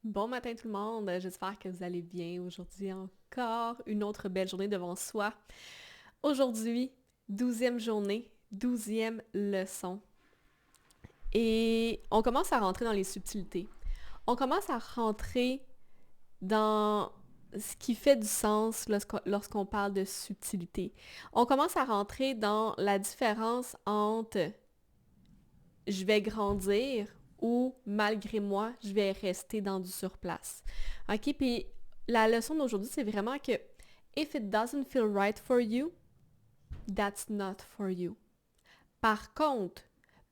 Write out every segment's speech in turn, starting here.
Bon matin tout le monde, j'espère que vous allez bien. Aujourd'hui encore une autre belle journée devant soi. Aujourd'hui, 12e journée, 12e leçon. Et on commence à rentrer dans les subtilités. On commence à rentrer dans ce qui fait du sens lorsqu'on parle de subtilité. On commence à rentrer dans la différence entre je vais grandir ou malgré moi, je vais rester dans du surplace. OK? Puis la leçon d'aujourd'hui, c'est vraiment que if it doesn't feel right for you, that's not for you. Par contre,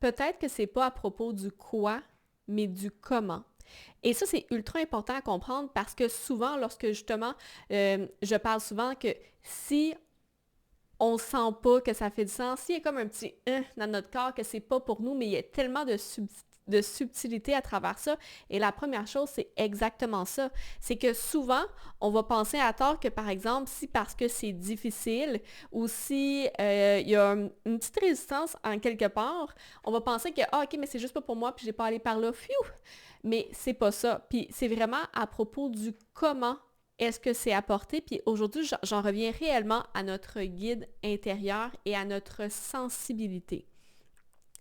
peut-être que c'est pas à propos du quoi, mais du comment. Et ça, c'est ultra important à comprendre parce que souvent, lorsque justement, je parle souvent que si on sent pas que ça fait du sens. S'il y a comme un petit dans notre corps que c'est pas pour nous, mais il y a tellement de subtilité à travers ça. Et la première chose, c'est exactement ça. C'est que souvent, on va penser à tort que, par exemple, si parce que c'est difficile ou si il y a une petite résistance en quelque part, on va penser que, ah, ok, mais c'est juste pas pour moi, puis j'ai pas allé par là, pfiou! Mais c'est pas ça. Puis c'est vraiment à propos du comment est-ce que c'est apporté? Puis aujourd'hui, j'en reviens réellement à notre guide intérieur et à notre sensibilité.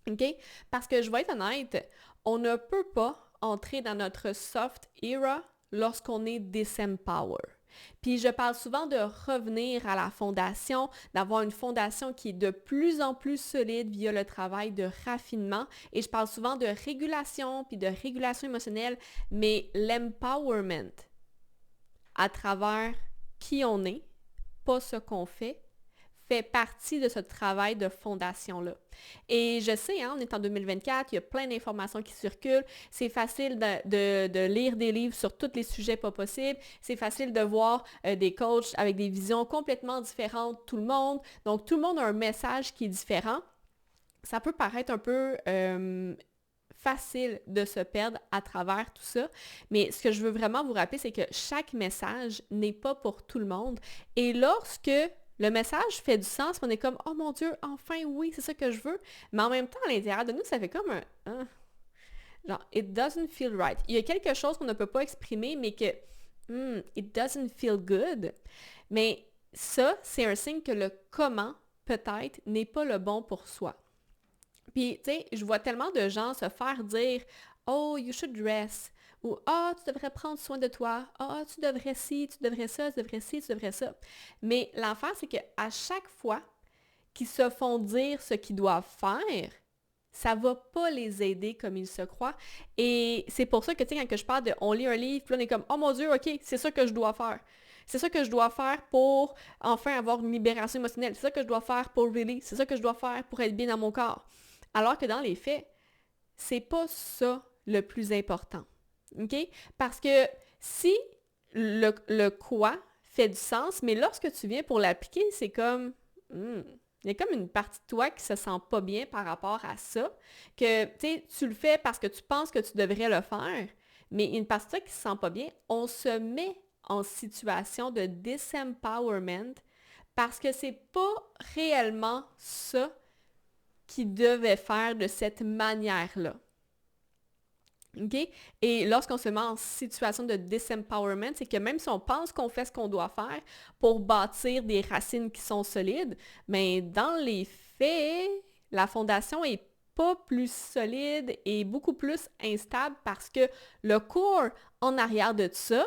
OK? Parce que je vais être honnête, on ne peut pas entrer dans notre soft era lorsqu'on est disempower. Puis je parle souvent de revenir à la fondation, d'avoir une fondation qui est de plus en plus solide via le travail de raffinement. Et je parle souvent de régulation, puis de régulation émotionnelle, mais l'empowerment à travers qui on est, pas ce qu'on fait partie de ce travail de fondation-là. Et je sais, hein, on est en 2024, il y a plein d'informations qui circulent, c'est facile de lire des livres sur tous les sujets pas possibles, c'est facile de voir des coachs avec des visions complètement différentes, tout le monde, donc tout le monde a un message qui est différent. Ça peut paraître un peu facile de se perdre à travers tout ça. Mais ce que je veux vraiment vous rappeler, c'est que chaque message n'est pas pour tout le monde. Et lorsque le message fait du sens, on est comme, oh mon Dieu, enfin oui, c'est ça que je veux. Mais en même temps, à l'intérieur de nous, ça fait comme un, genre, it doesn't feel right. Il y a quelque chose qu'on ne peut pas exprimer, mais que, it doesn't feel good. Mais ça, c'est un signe que le comment, peut-être, n'est pas le bon pour soi. Puis, tu sais, je vois tellement de gens se faire dire Oh, you should dress. Ou Ah, tu devrais prendre soin de toi. Ah, tu devrais ci, tu devrais ça, tu devrais ci, tu devrais ça. Mais l'enfer, c'est qu'à chaque fois qu'ils se font dire ce qu'ils doivent faire, ça va pas les aider comme ils se croient. Et c'est pour ça que, tu sais, quand je parle de on lit un livre, puis là, on est comme Oh mon Dieu, ok, c'est ça que je dois faire. C'est ça que je dois faire pour enfin avoir une libération émotionnelle. C'est ça que je dois faire pour release. C'est ça que je dois faire pour être bien dans mon corps. Alors que dans les faits, c'est pas ça le plus important. OK? Parce que si le quoi fait du sens, mais lorsque tu viens pour l'appliquer, c'est comme il y a comme une partie de toi qui se sent pas bien par rapport à ça, que tu le fais parce que tu penses que tu devrais le faire, mais une partie de toi qui se sent pas bien, on se met en situation de disempowerment parce que c'est pas réellement ça qui devait faire de cette manière-là. OK? Et lorsqu'on se met en situation de disempowerment, c'est que même si on pense qu'on fait ce qu'on doit faire pour bâtir des racines qui sont solides, mais dans les faits, la fondation est pas plus solide et beaucoup plus instable parce que le core en arrière de ça,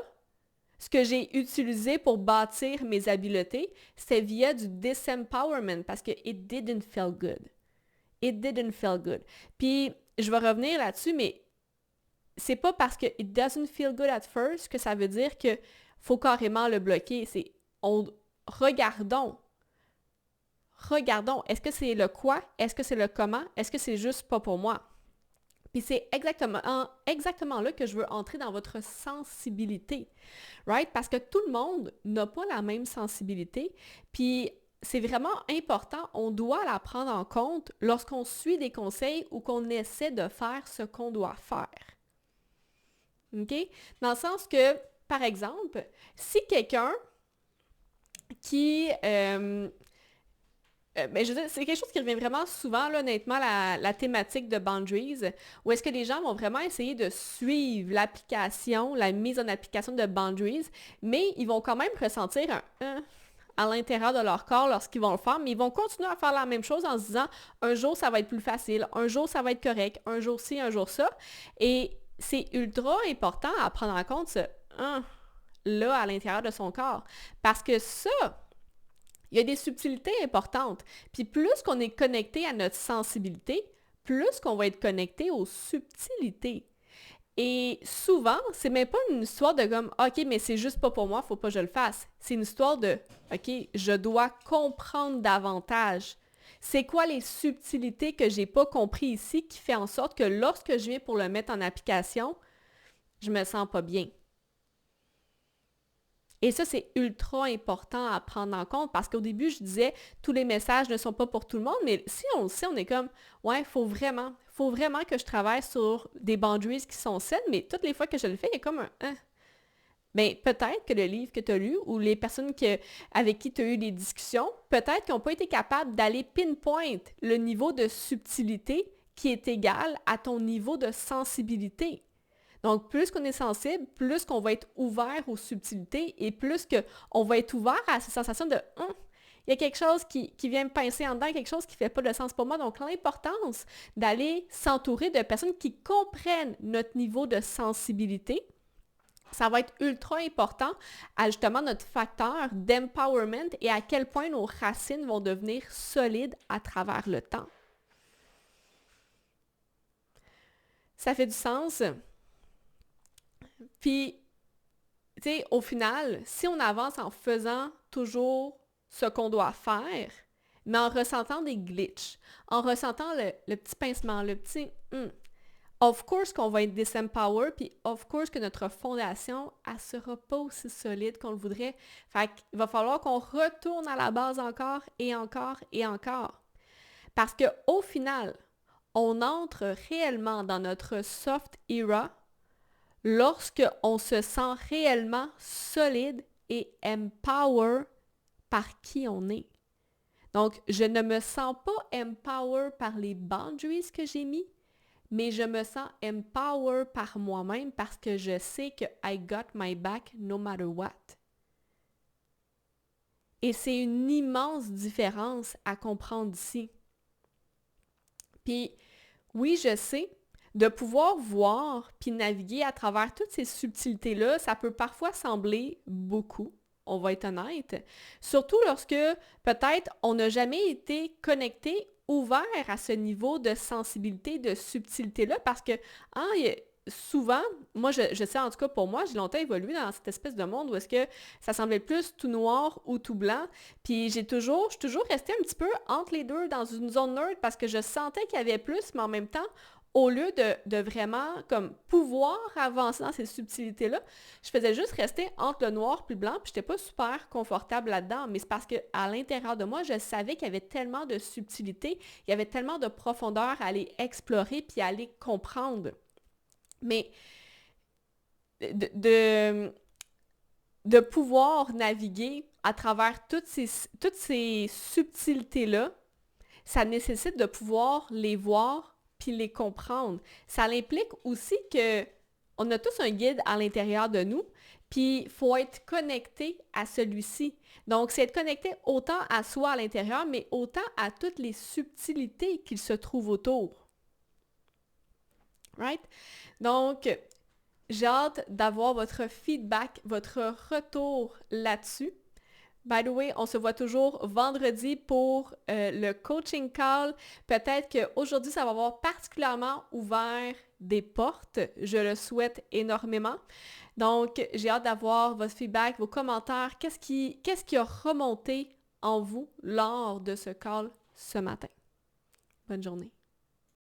ce que j'ai utilisé pour bâtir mes habiletés, c'est via du disempowerment parce que it didn't feel good. It didn't feel good. Puis, je vais revenir là-dessus, mais c'est pas parce que it doesn't feel good at first que ça veut dire que faut carrément le bloquer. C'est regardons. Regardons. Est-ce que c'est le quoi? Est-ce que c'est le comment? Est-ce que c'est juste pas pour moi? Puis c'est exactement là que je veux entrer dans votre sensibilité. Right? Parce que tout le monde n'a pas la même sensibilité. Puis c'est vraiment important, on doit la prendre en compte lorsqu'on suit des conseils ou qu'on essaie de faire ce qu'on doit faire. OK? Dans le sens que, par exemple, si quelqu'un qui ben, je veux dire, c'est quelque chose qui revient vraiment souvent, là, honnêtement, la thématique de boundaries, où est-ce que les gens vont vraiment essayer de suivre l'application, la mise en application de boundaries, mais ils vont quand même ressentir un à l'intérieur de leur corps lorsqu'ils vont le faire, mais ils vont continuer à faire la même chose en se disant un jour ça va être plus facile, un jour ça va être correct, un jour ci, un jour ça. Et c'est ultra important à prendre en compte ce là à l'intérieur de son corps. Parce que ça, il y a des subtilités importantes. Puis plus qu'on est connecté à notre sensibilité, plus qu'on va être connecté aux subtilités. Et souvent, c'est même pas une histoire de comme OK, mais c'est juste pas pour moi, faut pas que je le fasse. C'est une histoire de OK, je dois comprendre davantage. C'est quoi les subtilités que j'ai pas compris ici qui fait en sorte que lorsque je viens pour le mettre en application, je me sens pas bien. Et ça, c'est ultra important à prendre en compte parce qu'au début, je disais, tous les messages ne sont pas pour tout le monde, mais si on le sait, on est comme, ouais, il faut vraiment que je travaille sur des boundaries qui sont saines, mais toutes les fois que je le fais, il y a comme un, bien, peut-être que le livre que tu as lu ou les personnes avec qui tu as eu des discussions, peut-être qu'ils n'ont pas été capables d'aller pinpoint le niveau de subtilité qui est égal à ton niveau de sensibilité. Donc, plus qu'on est sensible, plus qu'on va être ouvert aux subtilités et plus qu'on va être ouvert à ces sensations de il y a quelque chose qui vient me pincer en dedans, quelque chose qui ne fait pas de sens pour moi. Donc, l'importance d'aller s'entourer de personnes qui comprennent notre niveau de sensibilité, ça va être ultra important à justement notre facteur d'empowerment et à quel point nos racines vont devenir solides à travers le temps. Ça fait du sens? Puis, tu sais, au final, si on avance en faisant toujours ce qu'on doit faire, mais en ressentant des glitches, en ressentant le petit pincement, le petit of course qu'on va être disempowered, puis of course que notre fondation, elle sera pas aussi solide qu'on le voudrait. Fait qu'il va falloir qu'on retourne à la base encore et encore et encore. Parce qu'au final, on entre réellement dans notre soft era lorsque on se sent réellement solide et empower par qui on est. Donc, je ne me sens pas empower par les boundaries que j'ai mis, mais je me sens empower par moi-même parce que je sais que I got my back no matter what. Et c'est une immense différence à comprendre ici. Puis, oui, je sais, de pouvoir voir puis naviguer à travers toutes ces subtilités-là, ça peut parfois sembler beaucoup, on va être honnête, surtout lorsque peut-être on n'a jamais été connecté, ouvert à ce niveau de sensibilité, de subtilité-là, parce que souvent, moi je sais en tout cas pour moi, j'ai longtemps évolué dans cette espèce de monde où est-ce que ça semblait plus tout noir ou tout blanc, puis je suis toujours restée un petit peu entre les deux dans une zone neutre parce que je sentais qu'il y avait plus, mais en même temps, au lieu de vraiment comme pouvoir avancer dans ces subtilités-là, je faisais juste rester entre le noir et le blanc, puis j'étais pas super confortable là-dedans, mais c'est parce qu'à l'intérieur de moi, je savais qu'il y avait tellement de subtilité, il y avait tellement de profondeur à aller explorer puis à aller comprendre. Mais de pouvoir naviguer à travers toutes ces subtilités-là, ça nécessite de pouvoir les voir puis les comprendre. Ça implique aussi que on a tous un guide à l'intérieur de nous, puis il faut être connecté à celui-ci. Donc, c'est être connecté autant à soi à l'intérieur, mais autant à toutes les subtilités qu'il se trouve autour. Right? Donc, j'ai hâte d'avoir votre feedback, votre retour là-dessus. By the way, on se voit toujours vendredi pour le coaching call. Peut-être qu'aujourd'hui, ça va avoir particulièrement ouvert des portes. Je le souhaite énormément. Donc, j'ai hâte d'avoir votre feedback, vos commentaires. Qu'est-ce qui a remonté en vous lors de ce call ce matin? Bonne journée.